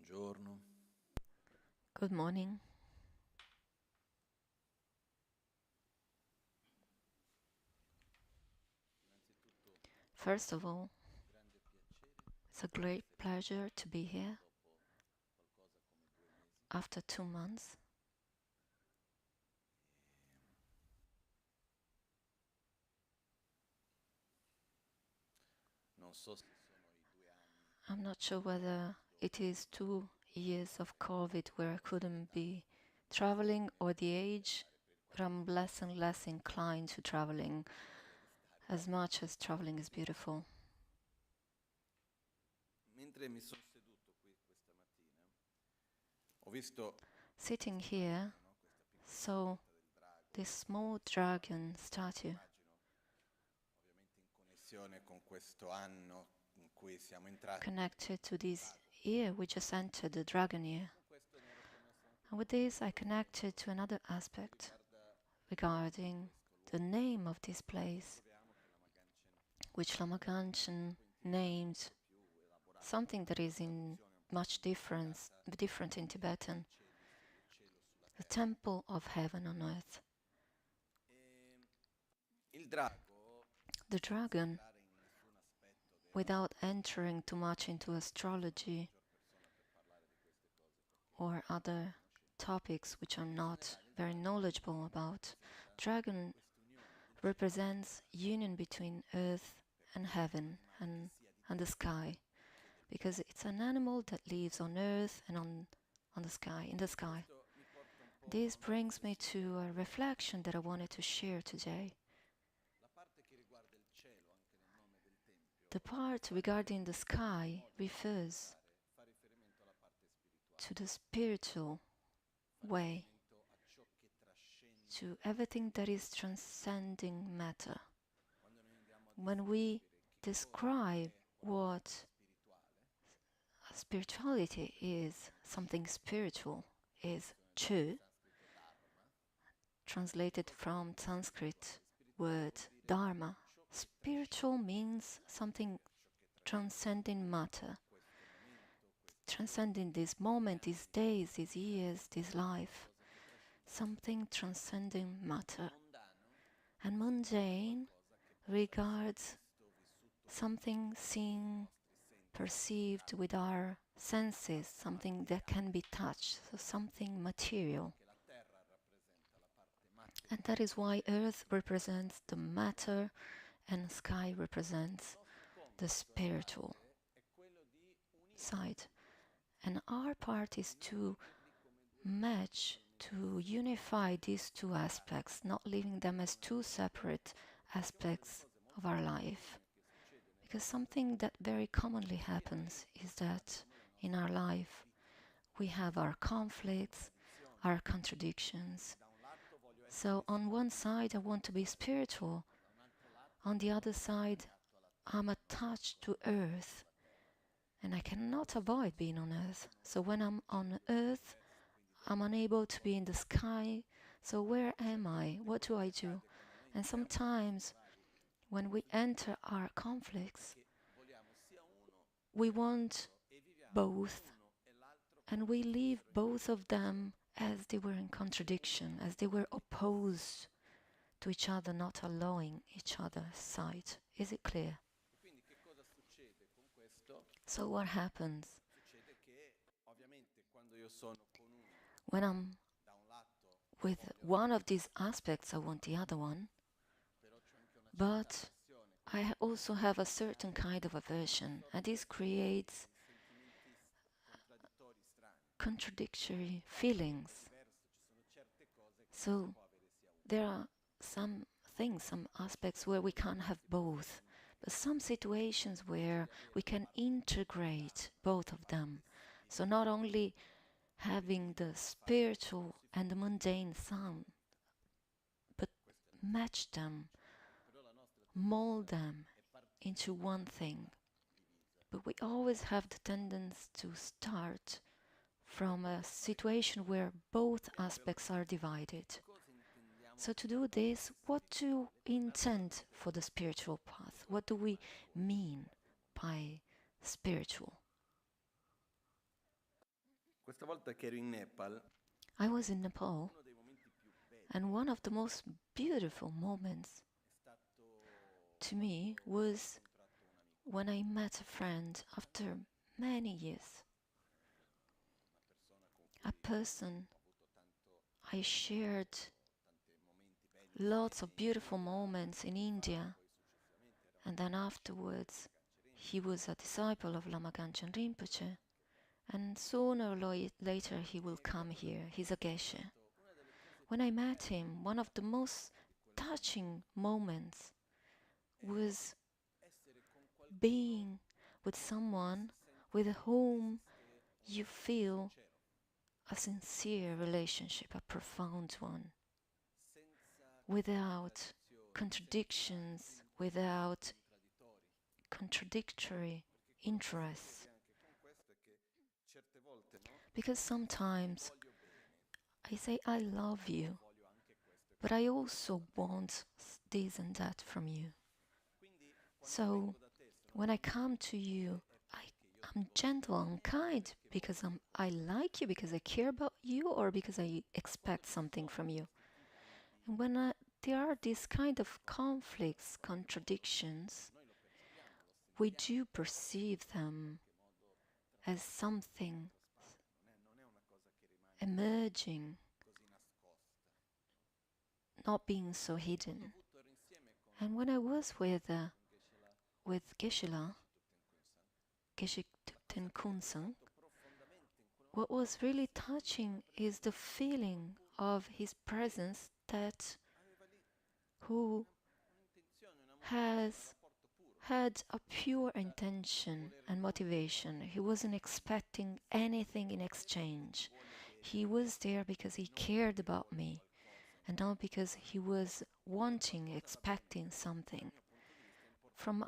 Buongiorno. Good morning. First of all, it's a great pleasure to be here after 2 months. I'm not sure whether it is 2 years of COVID where I couldn't be traveling or the age, but I'm less and less inclined to traveling, as much as traveling is beautiful. Sitting here, saw this small dragon statue. Connected to this year, we just entered the dragon year. And with this, I connected to another aspect regarding the name of this place, which Lama Ganchen named something that is in much different in Tibetan, the temple of heaven on earth. The dragon, without entering too much into astrology or other topics which I'm not very knowledgeable about, dragon represents union between earth and heaven and the sky, because it's an animal that lives on earth and on the sky, in the sky. This brings me to a reflection that I wanted to share today. The part regarding the sky refers to the spiritual way, to everything that is transcending matter. When we describe what spirituality is, something spiritual is chu, translated from Sanskrit word Dharma. Spiritual means something transcending matter, transcending this moment, these days, these years, this life, something transcending matter. And mundane regards something seen, perceived with our senses, something that can be touched, so something material. And that is why earth represents the matter and sky represents the spiritual side. And our part is to match, to unify these two aspects, not leaving them as two separate aspects of our life. Because something that very commonly happens is that in our life we have our conflicts, our contradictions. So on one side I want to be spiritual, on the other side I'm attached to earth and I cannot avoid being on earth. So when I'm on earth, I'm unable to be in the sky. So where am I? What do I do? And sometimes when we enter our conflicts, we want both, and we leave both of them as they were in contradiction, as they were opposed to each other, not allowing each other's side. Is it clear? So what happens? When I'm with one of these aspects, I want the other one, but I also have a certain kind of aversion, and this creates contradictory feelings. So there are some things, some aspects where we can't have both, but some situations where we can integrate both of them. So not only having the spiritual and the mundane sound, but match them, mold them into one thing. But we always have the tendency to start from a situation where both aspects are divided. So to do this, what do we intend for the spiritual path? What do we mean by spiritual? I was in Nepal, and one of the most beautiful moments to me was when I met a friend after many years. A person I shared lots of beautiful moments in India, and then afterwards he was a disciple of Lama Michel Rinpoche, and sooner or later he will come here. He's a geshe. When I met him, one of the most touching moments was being with someone with whom you feel a sincere relationship, a profound one, without contradictions, without contradictory interests. Because sometimes I say I love you, but I also want this and that from you. So when I come to you, I'm gentle and kind because I like you, because I care about you, or because I expect something from you. And when there are these kind of conflicts, contradictions, we do perceive them as something emerging, not being so hidden. And when I was with Geshe-la, Geshe Thupten Khunsan, what was really touching is the feeling of his presence, that who has had a pure intention and motivation. He wasn't expecting anything in exchange. He was there because he cared about me, and not because he was wanting, expecting something. From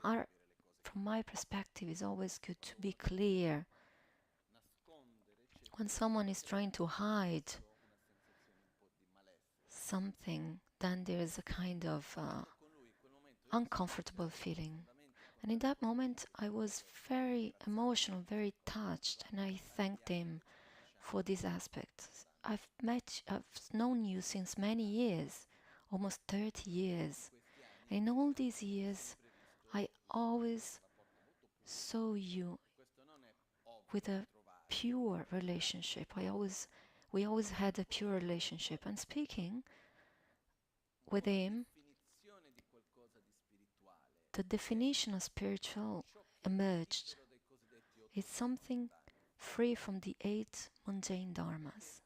my perspective, it's always good to be clear. When someone is trying to hide something, then there's a kind of uncomfortable feeling. And in that moment, I was very emotional, very touched, and I thanked him for this aspect. I've known you since many years, almost 30 years. And in all these years, I always saw you with a pure relationship. We always had a pure relationship. And speaking with him, the definition of spiritual emerged. It's something free from the 8 mundane dharmas.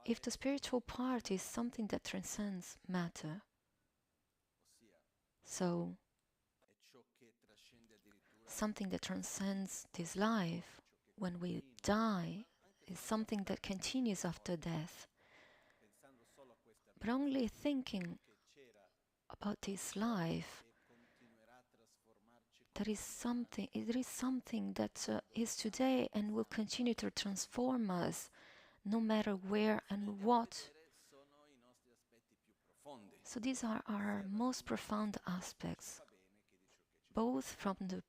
If the spiritual part is something that transcends matter, so something that transcends this life, when we die, is something that continues after death. But only thinking about this life, there is something that is today and will continue to transform us, no matter where and what. So these are our most profound aspects, both from the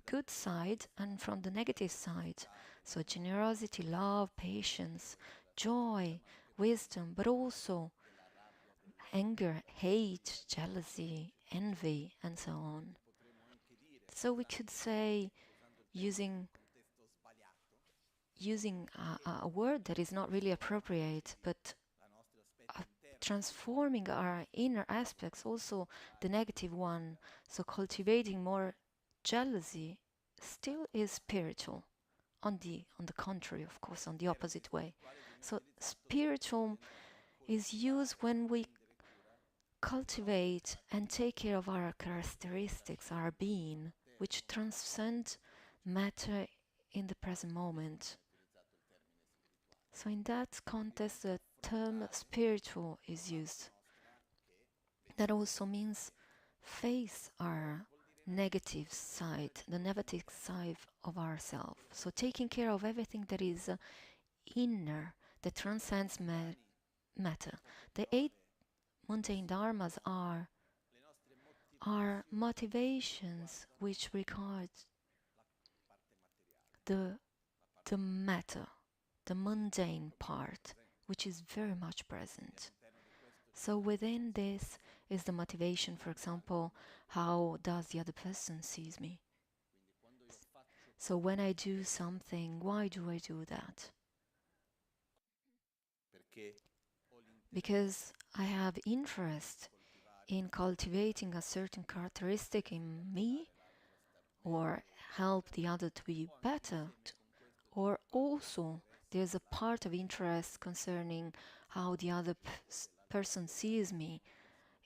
good side and from the negative side. So generosity, love, patience, joy, wisdom, but also anger, hate, jealousy, envy, and so on. So we could say, using a word that is not really appropriate, but transforming our inner aspects, also the negative one, so cultivating more jealousy, still is spiritual. On the contrary, of course, on the opposite way. So spiritual is used when we cultivate and take care of our characteristics, our being, which transcend matter in the present moment. So in that context, the term spiritual is used. That also means face our negative side, the negative side of ourselves. So taking care of everything that is inner, that transcends matter. The 8 mundane dharmas are motivations which regard the the matter, the mundane part, which is very much present. So within this is the motivation, for example, how does the other person sees me? So when I do something, why do I do that? Because I have interest in cultivating a certain characteristic in me, or help the other to be better, or also there's a part of interest concerning how the other person sees me.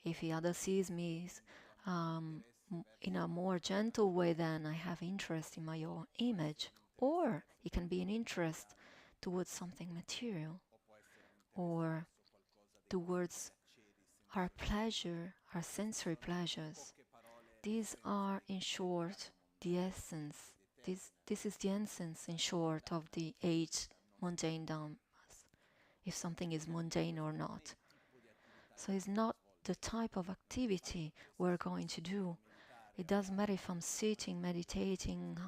If the other sees me in a more gentle way, then I have interest in my own image. Or it can be an interest towards something material, or towards our pleasure, our sensory pleasures. These are, in short, the essence. This is the essence, in short, of the 8 mundane dharmas, if something is mundane or not. So it's not the type of activity we're going to do. It doesn't matter if I'm sitting, meditating,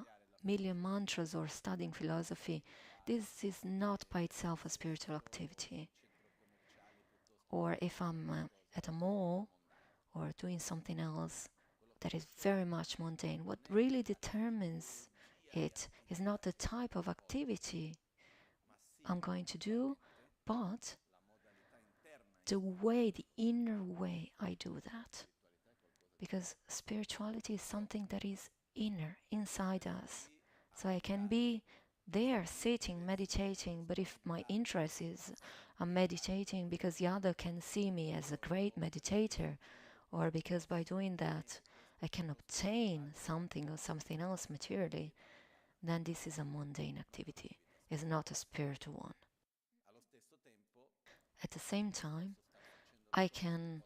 million mantras, or studying philosophy. This is not by itself a spiritual activity. Or if I'm at a mall or doing something else that is very much mundane. What really determines it is not the type of activity I'm going to do, but the way, the inner way I do that. Because spirituality is something that is inner, inside us. So I can be there sitting, meditating, but if my interest is I'm meditating because the other can see me as a great meditator, or because by doing that I can obtain something or something else materially, then this is a mundane activity. It's not a spiritual one. At the same time, I can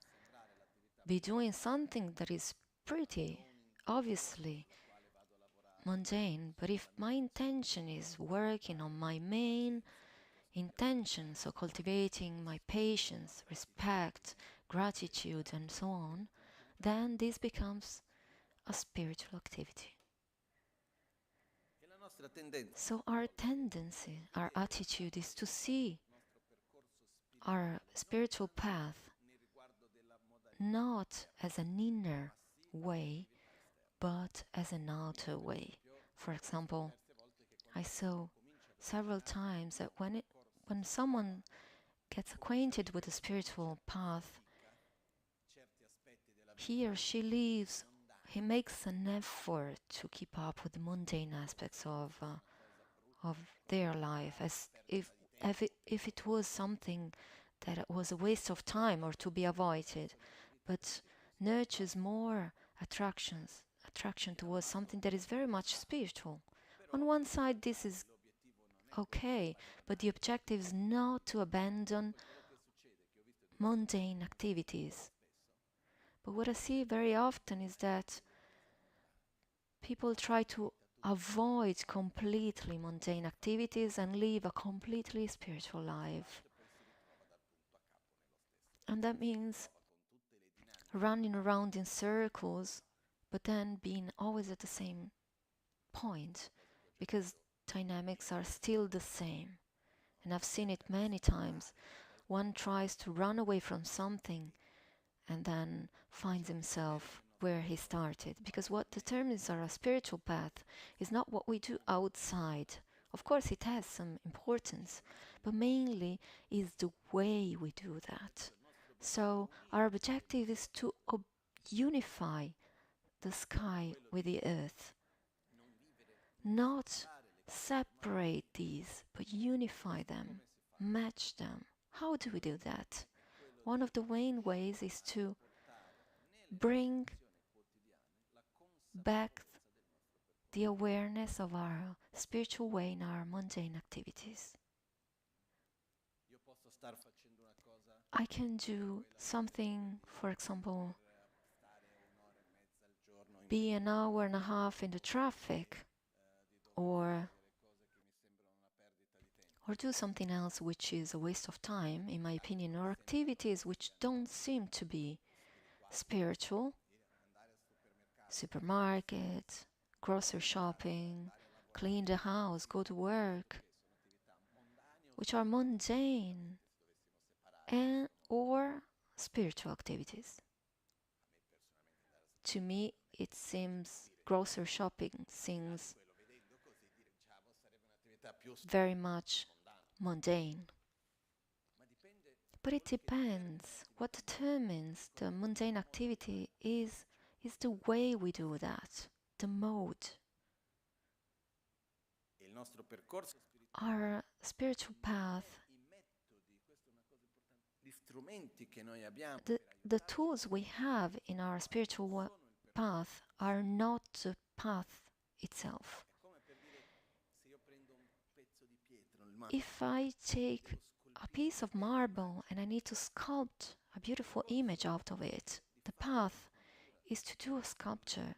be doing something that is pretty obviously mundane, but if my intention is working on my main intention, so cultivating my patience, respect, gratitude, and so on, then this becomes a spiritual activity. So our tendency, our attitude is to see our spiritual path not as an inner way, but as an outer way. For example, I saw several times that when someone gets acquainted with the spiritual path, he or she he makes an effort to keep up with the mundane aspects of their life, as if it was something that was a waste of time or to be avoided, but nurtures more attraction towards something that is very much spiritual. On one side, this is okay, but the objective is not to abandon mundane activities. But what I see very often is that people try to avoid completely mundane activities and live a completely spiritual life. And that means running around in circles, but then being always at the same point, because dynamics are still the same. And I've seen it many times. One tries to run away from something and then finds himself where he started. Because what determines our spiritual path is not what we do outside. Of course, it has some importance, but mainly is the way we do that. So our objective is to unify the sky with the earth, not separate these, but unify them, match them. How do we do that? One of the main ways is to bring back the awareness of our spiritual way in our mundane activities. I can do something, for example, be an hour and a half in the traffic, or do something else which is a waste of time, in my opinion, or activities which don't seem to be spiritual. Supermarket, grocery shopping, clean the house, go to work, which are mundane and or spiritual activities. To me, it seems grocery shopping seems very much mundane. But it depends. What determines the mundane activity is the way we do that, the mode. Our spiritual path, the tools we have in our spiritual path are not the path itself. If I take a piece of marble and I need to sculpt a beautiful image out of it, the path is to do a sculpture.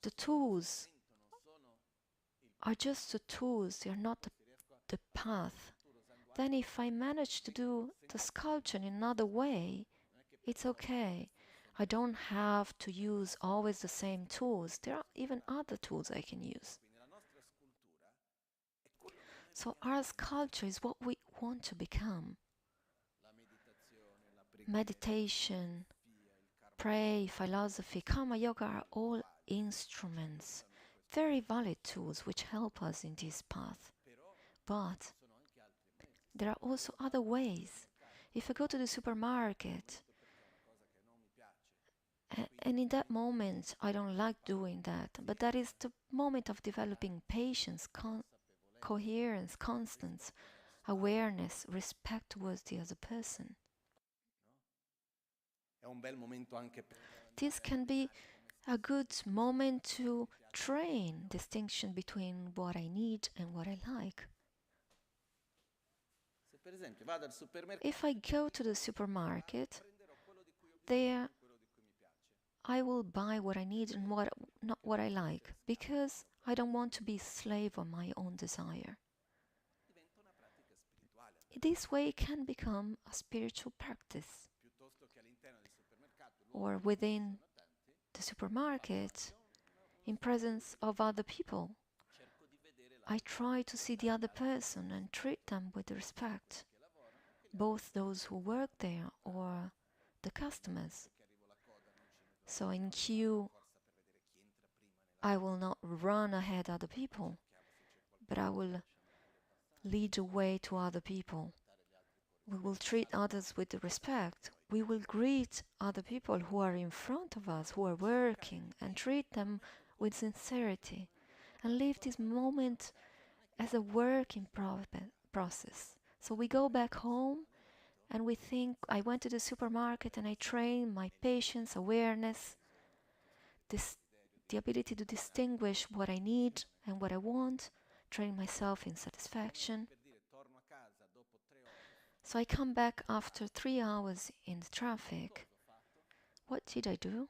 The tools are just the tools, they are not the path. Then if I manage to do the sculpture in another way, it's okay. I don't have to use always the same tools. There are even other tools I can use. So our sculpture is what we want to become. Meditation, pray, philosophy, karma yoga are all instruments, very valid tools which help us in this path. But there are also other ways. If I go to the supermarket and in that moment I don't like doing that, but that is the moment of developing patience, coherence, constance, awareness, respect towards the other person. This can be a good moment to train distinction between what I need and what I like. If I go to the supermarket, there I will buy what I need and not what I like, because I don't want to be a slave of my own desire. This way it can become a spiritual practice. Or within the supermarket, in presence of other people, I try to see the other person and treat them with respect, both those who work there or the customers. So in queue, I will not run ahead other people, but I will lead the way to other people. We will treat others with respect. We will greet other people who are in front of us, who are working, and treat them with sincerity, and leave this moment as a working process. So we go back home and we think, I went to the supermarket and I trained my patience, awareness, the ability to distinguish what I need and what I want, train myself in satisfaction. So I come back after 3 hours in the traffic. What did I do?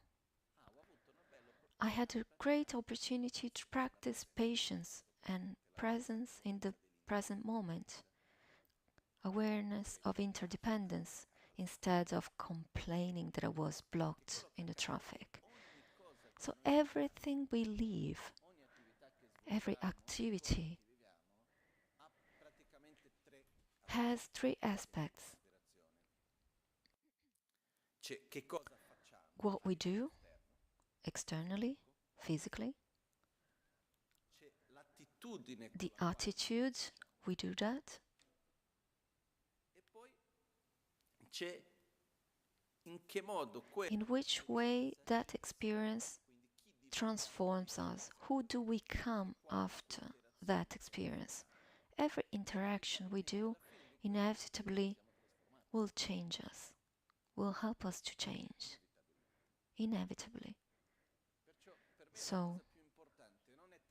I had a great opportunity to practice patience and presence in the present moment, awareness of interdependence, instead of complaining that I was blocked in the traffic. So everything we live, every activity, has 3 aspects. What we do externally, physically, the attitude, we do that, in which way that experience transforms us. Who do we become after that experience? Every interaction we do inevitably will change us, will help us to change, inevitably. So,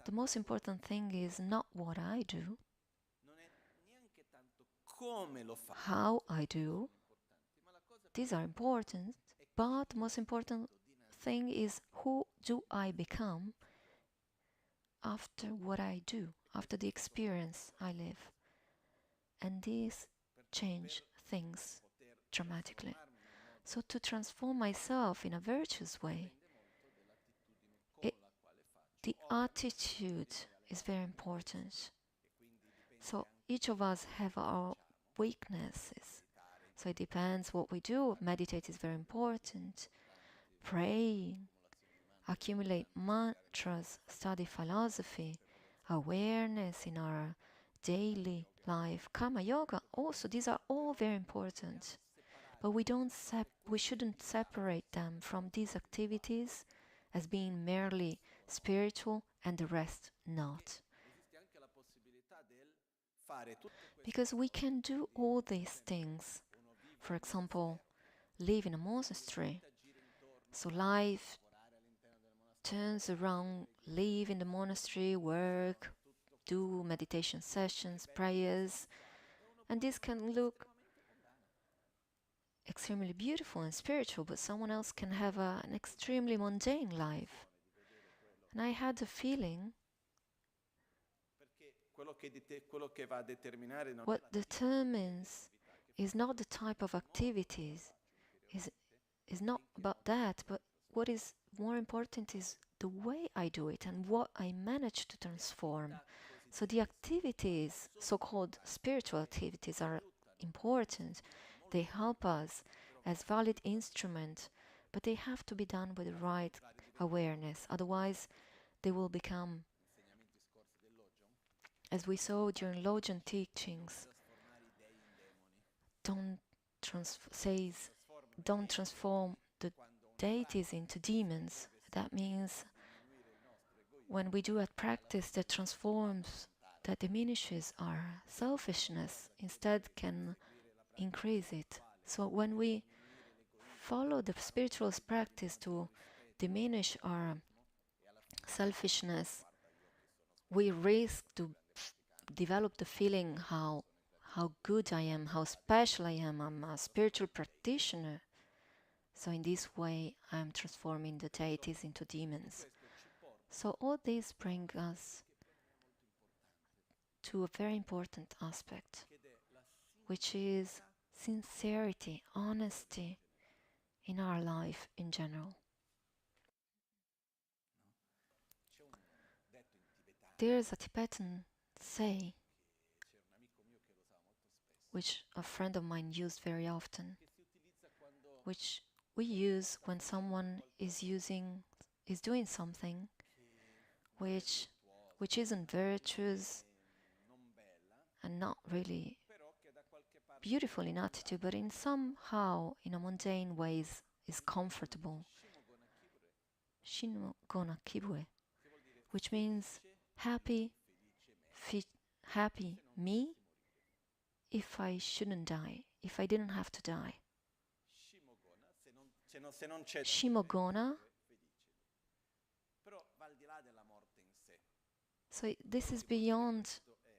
the most important thing is not what I do, how I do. These are important, but the most important thing is who do I become after what I do, after the experience I live. And these change things dramatically. So to transform myself in a virtuous way, the attitude is very important. So each of us have our weaknesses. So it depends what we do. Meditate is very important. Pray, accumulate mantras, study philosophy, awareness in our daily life, karma yoga. Also, these are all very important. But we shouldn't separate them from these activities as being merely spiritual and the rest not. Because we can do all these things. For example, live in a monastery. So life turns around, live in the monastery, work, do meditation sessions, prayers, and this can look extremely beautiful and spiritual, but someone else can have an extremely mundane life. And I had the feeling what determines is not the type of activities, is not about that, but what is more important is the way I do it and what I manage to transform. So the activities, so-called spiritual activities, are important. They help us as valid instrument, but they have to be done with the right awareness. Otherwise, they will become, as we saw during lojong teachings, don't transform the deities into demons. That means when we do a practice that transforms, that diminishes our selfishness, instead can increase it. So when we follow the spiritual practice to diminish our selfishness, we risk to develop the feeling how good I am, how special I am, I'm a spiritual practitioner. So in this way, I'm transforming the deities into demons. So all this brings us to a very important aspect, which is sincerity, honesty in our life in general. There's a Tibetan say, which a friend of mine used very often, which we use when someone is doing something which isn't virtuous and not really beautiful in attitude, but in somehow, in a mundane ways, is comfortable. Shinno gona kibue, which means happy me if I shouldn't die, if I didn't have to die. Shimogona. So this is beyond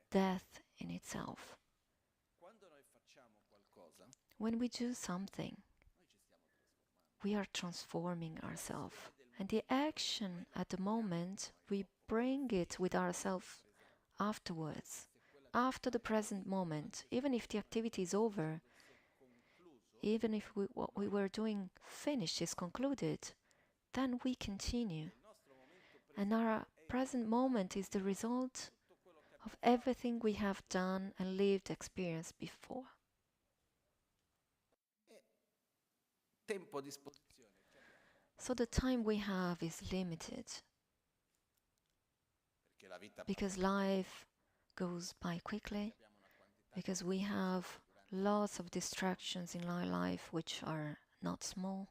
death in itself. When we do something, we are transforming ourselves. And the action at the moment, we bring it with ourselves afterwards, after the present moment. Even if the activity is over, even if what we were doing finished, is concluded, then we continue. And our present moment is the result of everything we have done and lived experience before. So the time we have is limited, because life goes by quickly, because we have lots of distractions in our life which are not small.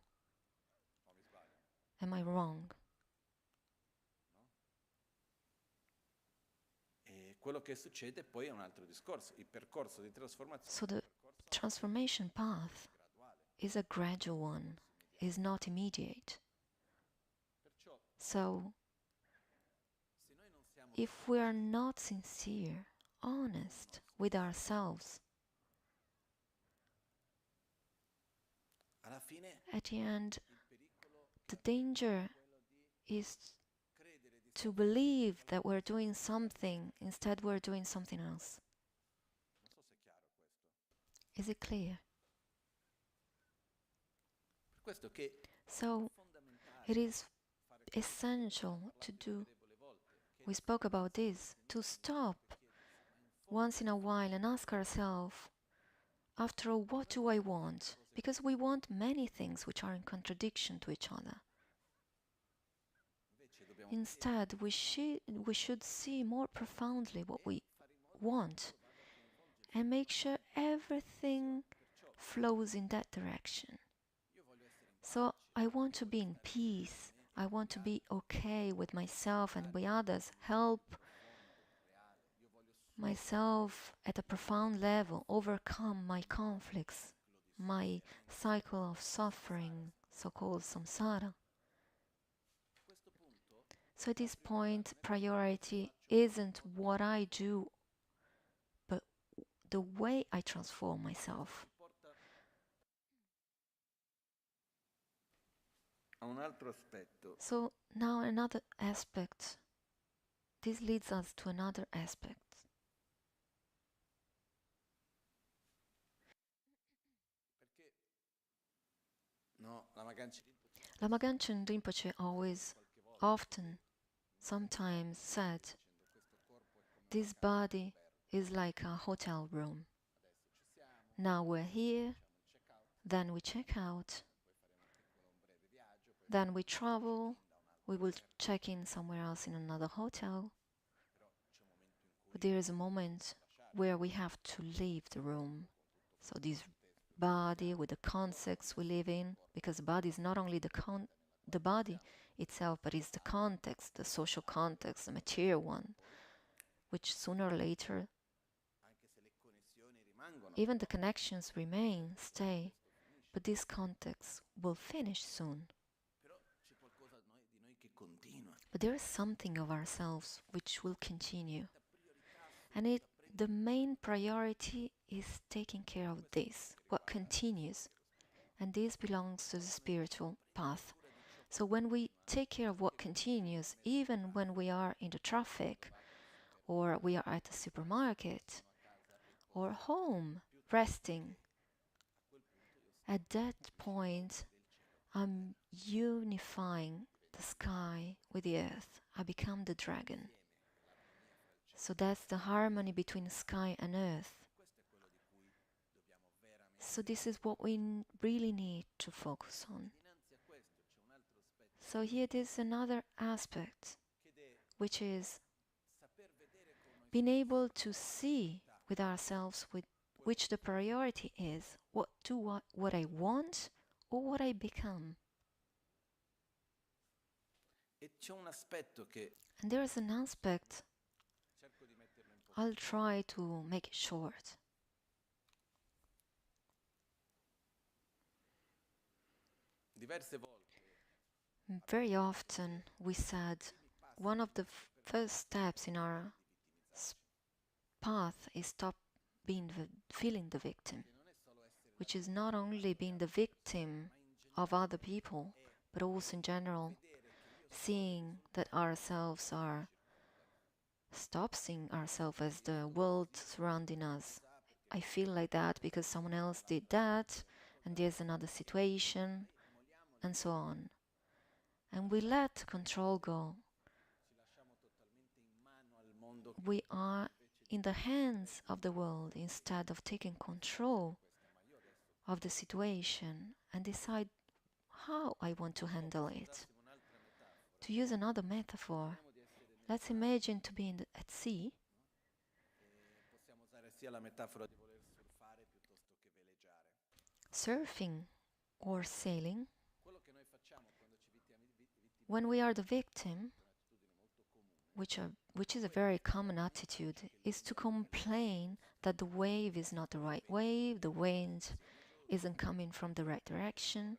Am I wrong? So the transformation path is a gradual one, is not immediate. So if we are not sincere, honest with ourselves, at the end, the danger is to believe that we're doing something, instead we're doing something else. Is it clear? So it is essential to do we spoke about this, to stop once in a while and ask ourselves, after all, what do I want? Because we want many things which are in contradiction to each other. Instead, we should see more profoundly what we want and make sure everything flows in that direction. So I want to be in peace. I want to be okay with myself and with others, help myself at a profound level, overcome my conflicts, my cycle of suffering, so-called samsara. So at this point, priority isn't what I do, but the way I transform myself. So now another aspect. This leads us to another aspect. Lama Michel Rinpoche sometimes said, this body is like a hotel room. Now we're here, then we check out, then we travel, we will check in somewhere else in another hotel. But there is a moment where we have to leave the room. So this body with the context we live in, because the body is not only the body itself, but it's the context, the social context, the material one, which sooner or later, even the connections remain, stay, but this context will finish soon. But there is something of ourselves which will continue. And the main priority is taking care of this, what continues. And this belongs to the spiritual path. So when we take care of what continues, even when we are in the traffic, or we are at the supermarket, or home, resting, at that point, I'm unifying the sky with the earth. I become the dragon. So that's the harmony between sky and earth. So this is what we really need to focus on. So here there's another aspect, which is being able to see with ourselves with which the priority is, what I want or what I become. And there is an aspect, I'll try to make it short. Very often we said one of the first steps in our path is stop feeling the victim, which is not only being the victim of other people, but also in general seeing that ourselves are stop seeing ourselves as the world surrounding us. I feel like that because someone else did that, and there's another situation, and so on. And we let control go. We are in the hands of the world instead of taking control of the situation and decide how I want to handle it. To use another metaphor, let's imagine to be at sea. Surfing or sailing. When we are the victim, which is a very common attitude, is to complain that the wave is not the right wave, the wind isn't coming from the right direction,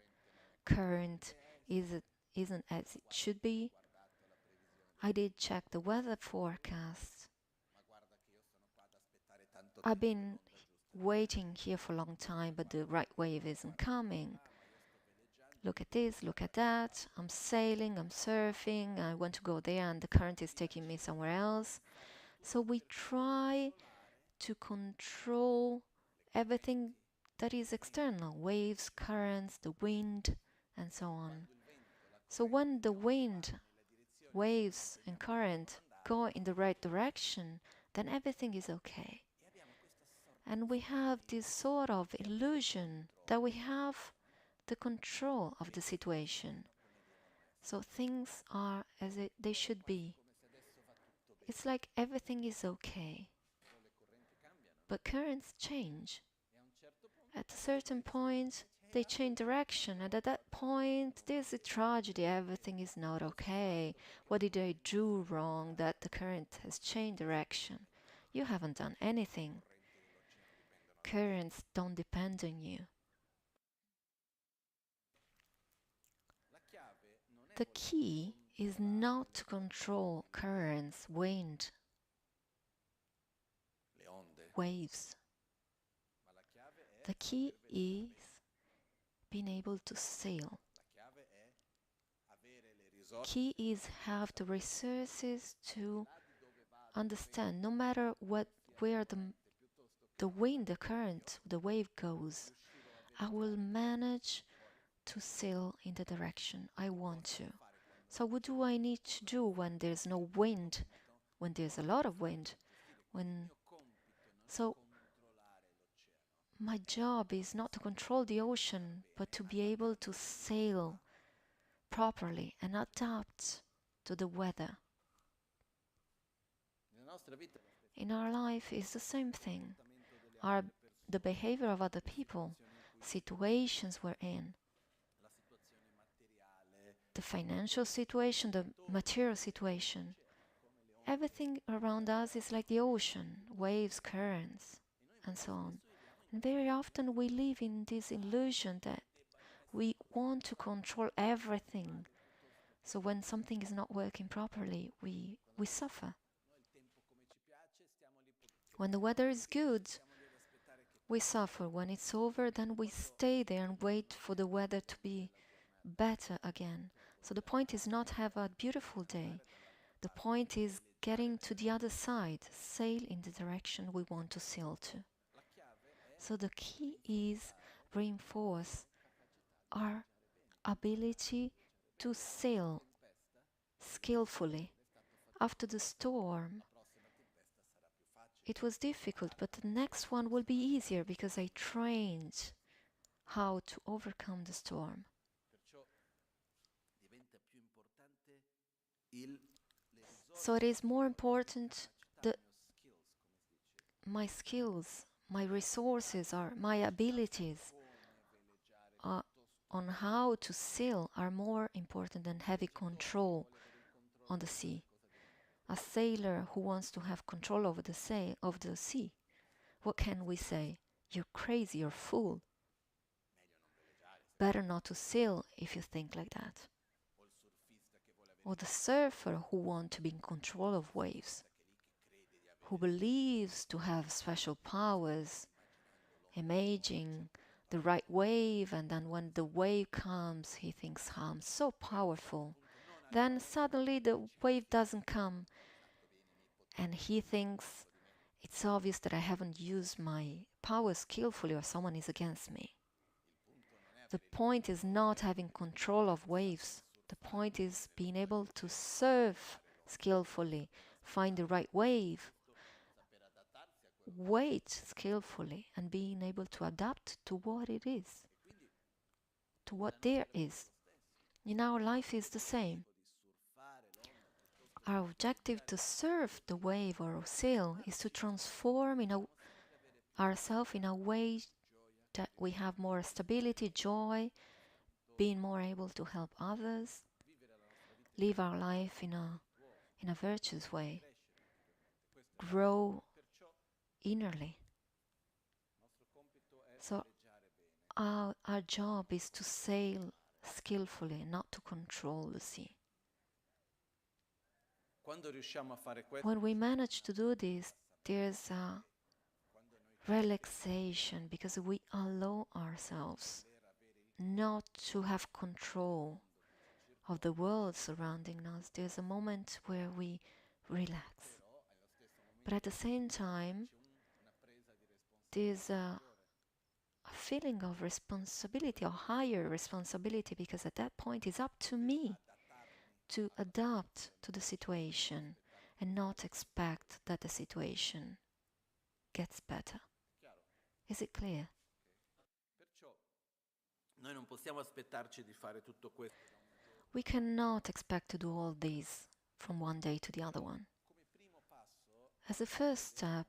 current isn't as it should be. I did check the weather forecast. I've been waiting here for a long time, but the right wave isn't coming. Look at this, look at that. I'm sailing, I'm surfing, I want to go there and the current is taking me somewhere else. So we try to control everything that is external, waves, currents, the wind, and so on. So when the wind, waves, and current go in the right direction, then everything is okay. And we have this sort of illusion that we have the control of the situation. So things are as they should be. It's like everything is okay. But currents change. At a certain point, they change direction, and at that point, there's a tragedy. Everything is not okay. What did I do wrong that the current has changed direction? You haven't done anything. Currents don't depend on you. The key is not to control currents, wind, waves. The key is being able to sail. Key is have the resources to understand, no matter where the wind, the current, the wave goes, I will manage to sail in the direction I want to. So what do I need to do when there's no wind, when there's a lot of wind? So my job is not to control the ocean, but to be able to sail properly and adapt to the weather. In our life, it's the same thing. The behavior of other people, situations we're in, the financial situation, the material situation. Everything around us is like the ocean, waves, currents, and so on. And very often we live in this illusion that we want to control everything. So when something is not working properly, we suffer. When the weather is good, we suffer. When it's over, then we stay there and wait for the weather to be better again. So the point is not have a beautiful day. The point is getting to the other side, sail in the direction we want to sail to. So the key is reinforce our ability to sail skillfully. After the storm, it was difficult, but the next one will be easier because I trained how to overcome the storm. So it is more important that my skills, my resources, my abilities on how to sail are more important than having control on the sea. A sailor who wants to have control over the sea, what can we say? You're crazy, you're a fool. Better not to sail if you think like that. Or the surfer who wants to be in control of waves, who believes to have special powers, imagining the right wave, and then when the wave comes, he thinks, I'm so powerful. Then suddenly the wave doesn't come, and he thinks, it's obvious that I haven't used my power skillfully or someone is against me. The point is not having control of waves. The point is being able to surf skillfully, find the right wave, wait skillfully, and being able to adapt to what it is, to what there is. In our life is the same. Our objective to surf the wave or sail is to transform ourselves in a way that we have more stability, joy, being more able to help others, live our life in a virtuous way, grow innerly. So our job is to sail skillfully, not to control the sea. When we manage to do this, there's a relaxation because we allow ourselves not to have control of the world surrounding us. There's a moment where we relax. But at the same time, there's a feeling of responsibility or higher responsibility because at that point it's up to me to adapt to the situation and not expect that the situation gets better. Is it clear? We cannot expect to do all these from one day to the other one. As a first step,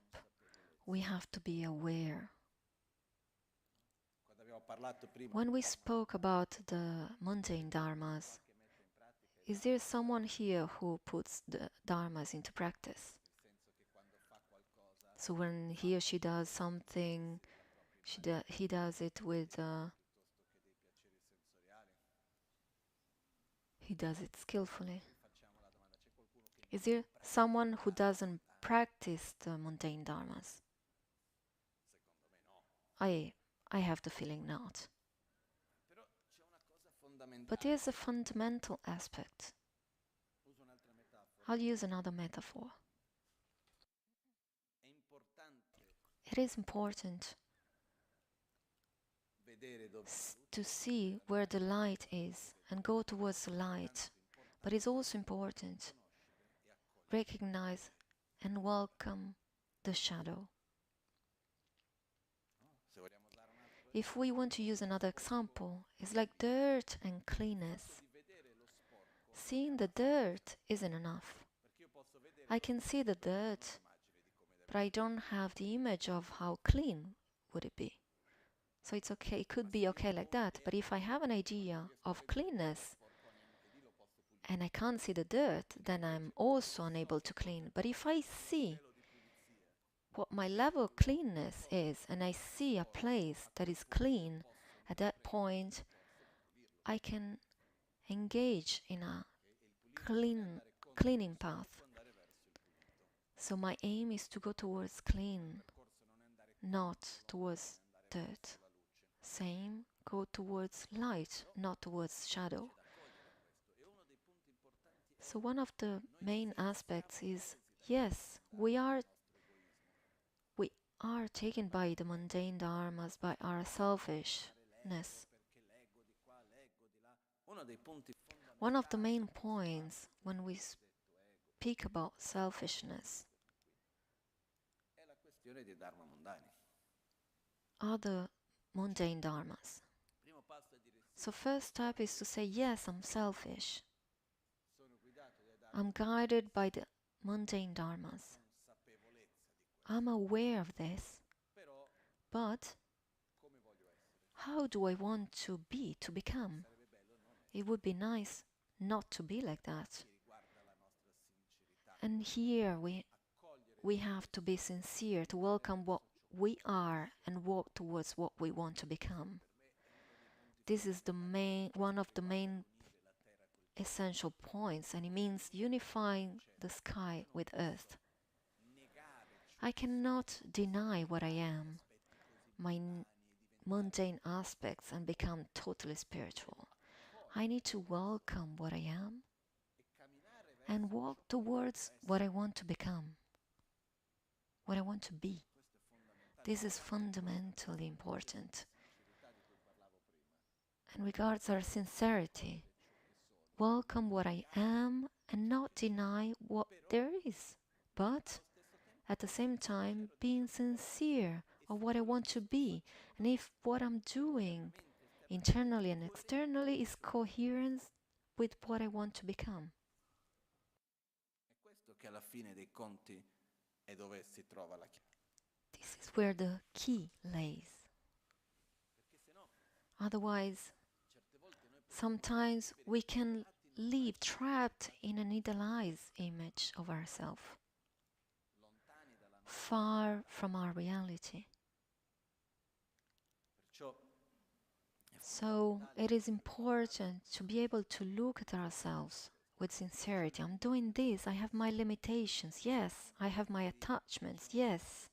we have to be aware. When we spoke about the mundane dharmas, is there someone here who puts the dharmas into practice? So when he or she does something, he does it with, he does it skillfully. Is there someone who doesn't practice the mundane dharmas? I have the feeling not. But there's a fundamental aspect. I'll use another metaphor. It is important to see where the light is and go towards the light. But it's also important to recognize and welcome the shadow. If we want to use another example, it's like dirt and cleanness. Seeing the dirt isn't enough. I can see the dirt, but I don't have the image of how clean would it be. So it's okay, it could be okay like that, but if I have an idea of cleanness and I can't see the dirt, then I'm also unable to clean. But if I see what my level of cleanness is and I see a place that is clean, at that point I can engage in a cleaning path. So my aim is to go towards clean, not towards dirt. Same, go towards light, not towards shadow. So one of the main aspects is, yes, we are taken by the mundane dharmas, by our selfishness. One of the main points when we speak about selfishness are the mundane dharmas. So first step is to say, yes, I'm selfish. I'm guided by the mundane dharmas. I'm aware of this, but how do I want to be, to become? It would be nice not to be like that. And here we have to be sincere, to welcome what we are and walk towards what we want to become. This is one of the main essential points, and it means unifying the sky with earth. I cannot deny what I am, my mundane aspects, and become totally spiritual. I need to welcome what I am and walk towards what I want to become, what I want to be. This is fundamentally important. And regards our sincerity, welcome what I am and not deny what there is, but at the same time being sincere of what I want to be, and if what I'm doing internally and externally is coherent with what I want to become. This is where the key lays. Otherwise, sometimes we can live trapped in an idealized image of ourselves, far from our reality. So it is important to be able to look at ourselves with sincerity. I'm doing this, I have my limitations, yes. I have my attachments, yes.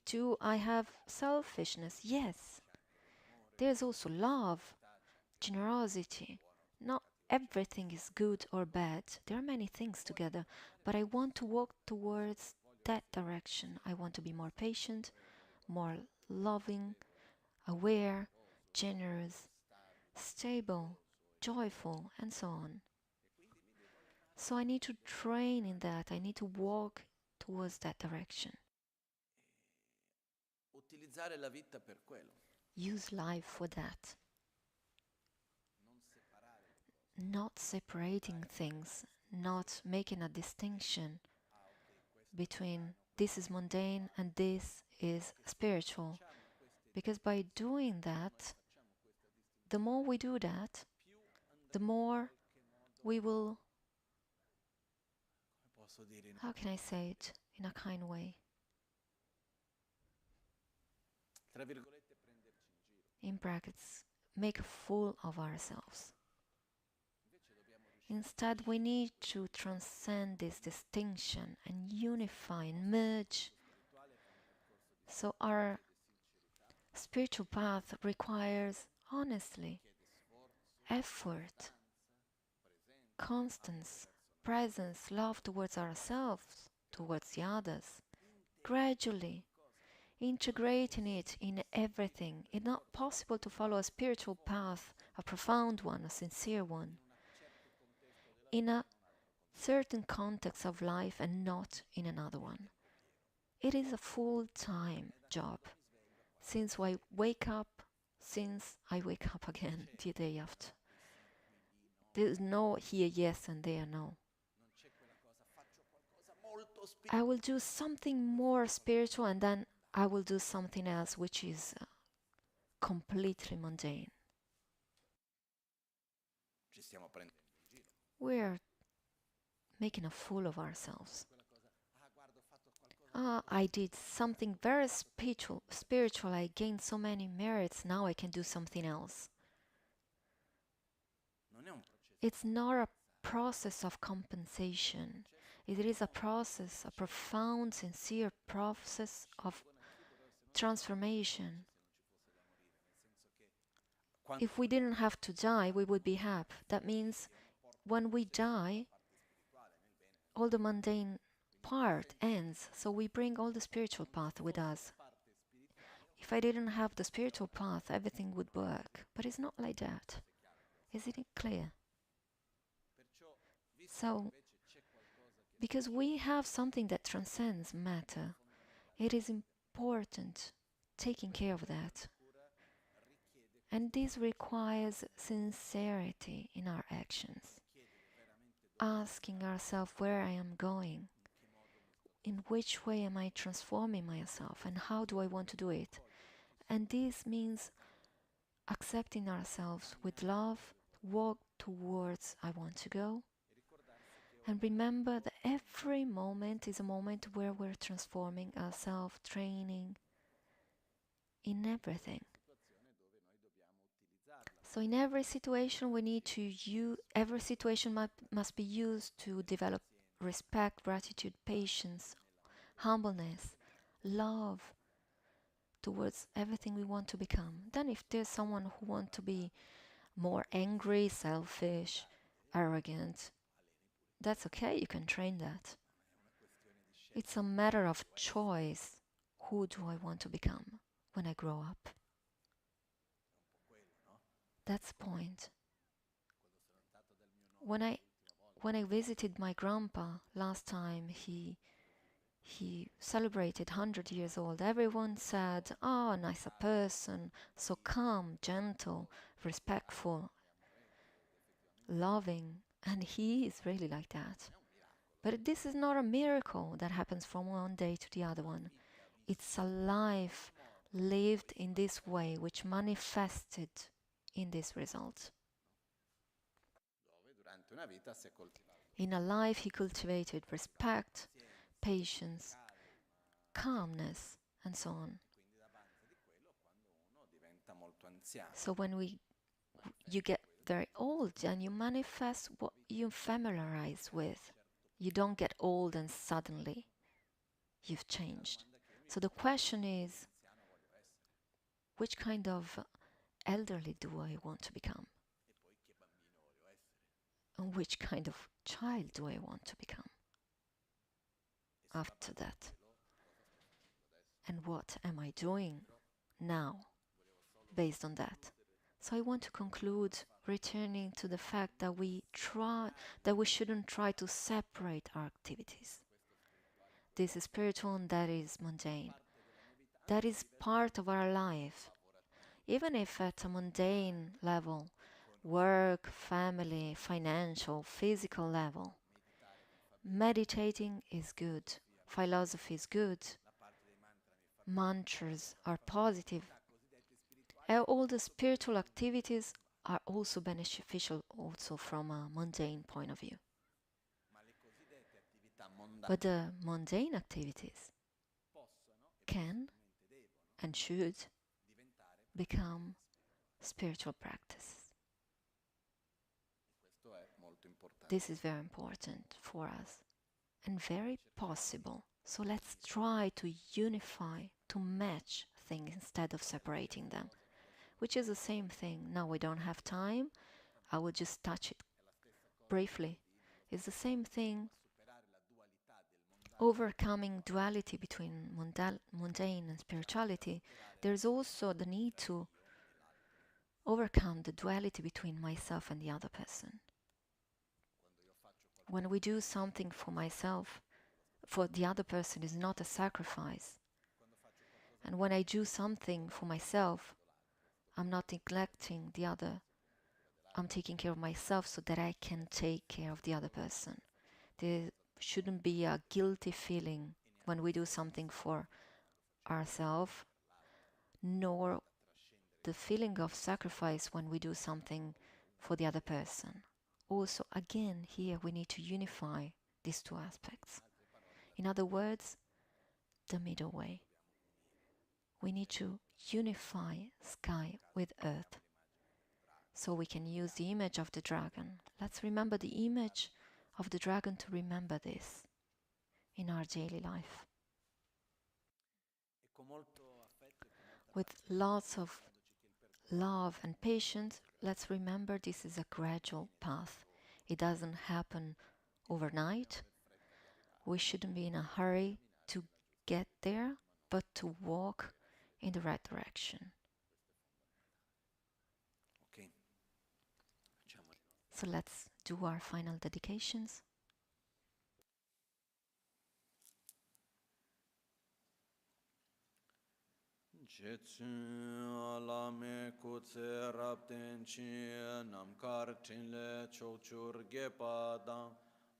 Do I have selfishness? Yes. There's also love, generosity. Not everything is good or bad. There are many things together, but I want to walk towards that direction. I want to be more patient, more loving, aware, generous, stable, joyful, and so on. So I need to train in that. I need to walk towards that direction. Utilizzare la vita per quello. Use life for that. Not separating things, not making a distinction between this is mundane and this is spiritual. Because by doing that, the more we do that, the more we will, how can I say it in a kind way? In brackets, make a fool of ourselves. Instead, we need to transcend this distinction and unify and merge. So our spiritual path requires, honestly, effort, constance, presence, love towards ourselves, towards the others, gradually integrating it in everything. It's not possible to follow a spiritual path, a profound one, a sincere one, in a certain context of life and not in another one. It is a full-time job. Since I wake up again the day after. There's no here yes and there no. I will do something more spiritual and then I will do something else which is completely mundane. We're making a fool of ourselves. I did something very spiritual, I gained so many merits, now I can do something else. It's not a process of compensation. It is a process, a profound, sincere process of transformation. If we didn't have to die, we would be happy. That means when we die, all the mundane part ends, so we bring all the spiritual path with us. If I didn't have the spiritual path, everything would work. But it's not like that. Isn't it clear? So, because we have something that transcends matter, it is important taking care of that. And this requires sincerity in our actions. Asking ourselves where I am going, in which way am I transforming myself, and how do I want to do it. And this means accepting ourselves with love, walk towards I want to go. And remember that every moment is a moment where we're transforming ourselves, training in everything. So in every situation we need to use, every situation must be used to develop respect, gratitude, patience, humbleness, love towards everything we want to become. Then if there's someone who wants to be more angry, selfish, arrogant, that's okay, you can train that. It's a matter of choice. Who do I want to become when I grow up? That's the point. When I visited my grandpa last time, he celebrated 100 years old. Everyone said, "Oh, nice a person, so calm, gentle, respectful, loving," and he is really like that. But this is not a miracle that happens from one day to the other one. It's a life lived in this way which manifested in this result. In a life he cultivated respect, patience, calmness, and so on. So when you get very old and you manifest what you familiarize with, you don't get old and suddenly you've changed. So the question is, which kind of elderly do I want to become? And which kind of child do I want to become after that? And what am I doing now based on that? So I want to conclude returning to the fact that we shouldn't try to separate our activities. This is spiritual and that is mundane. That is part of our life. Even if at a mundane level, work, family, financial, physical level, meditating is good, philosophy is good, mantras are positive, and all the spiritual activities are also beneficial also from a mundane point of view. But the mundane activities can and should become spiritual practices. This is very important for us and very possible. So let's try to unify, to match things instead of separating them, which is the same thing. Now we don't have time. I will just touch it briefly. It's the same thing. Overcoming duality between mundane and spirituality, there's also the need to overcome the duality between myself and the other person. When we do something for myself, for the other person is not a sacrifice. And when I do something for myself, I'm not neglecting the other. I'm taking care of myself so that I can take care of the other person. There shouldn't be a guilty feeling when we do something for ourselves, nor the feeling of sacrifice when we do something for the other person. Also, again, here we need to unify these two aspects. In other words, the middle way. We need to unify sky with earth. So we can use the image of the dragon. Let's remember the image of the dragon to remember this in our daily life. With lots of love and patience, let's remember this is a gradual path. It doesn't happen overnight. We shouldn't be in a hurry to get there, but to walk in the right direction. So let's do our final dedications. Jetsun alame kutse rapten chi namkar tinle chokchur gepada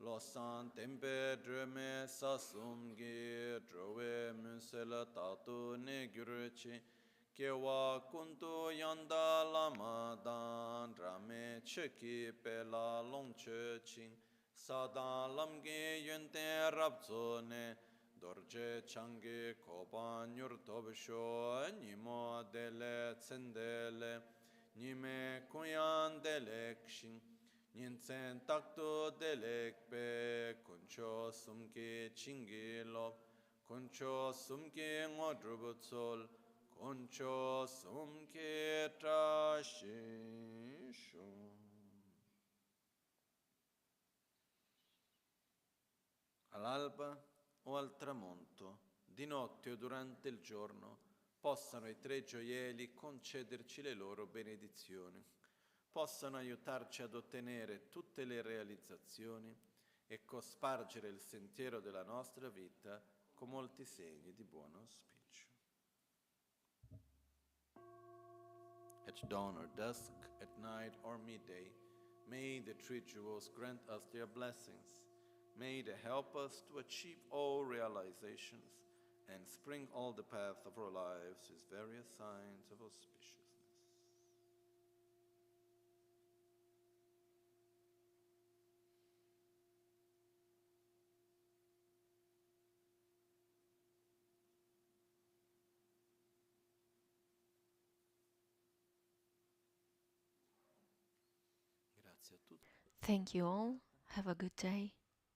losan tempe dreme sasum ge drove munsela tatu ne gyurchi kewa kuntu yanda lama dan drame cheki pela longche chin sadan lamge yente rapzone Dorje changi kopa nyur tobsho nimo dele tsendele nime kuyan delek shin ninsen takto delek pe kuncho sumki chingi lop kuncho sumki ngodrubutsol kuncho sumki trashisho. All'alba o al tramonto, di notte o durante il giorno, possano i tre gioielli concederci le loro benedizioni, possano aiutarci ad ottenere tutte le realizzazioni e cospargere il sentiero della nostra vita con molti segni di buon auspicio. At dawn or dusk, at night or midday, may the three jewels grant us their blessings. May they help us to achieve all realizations and spring all the path of our lives with various signs of auspiciousness. Grazie a tutti. Thank you all. Have a good day.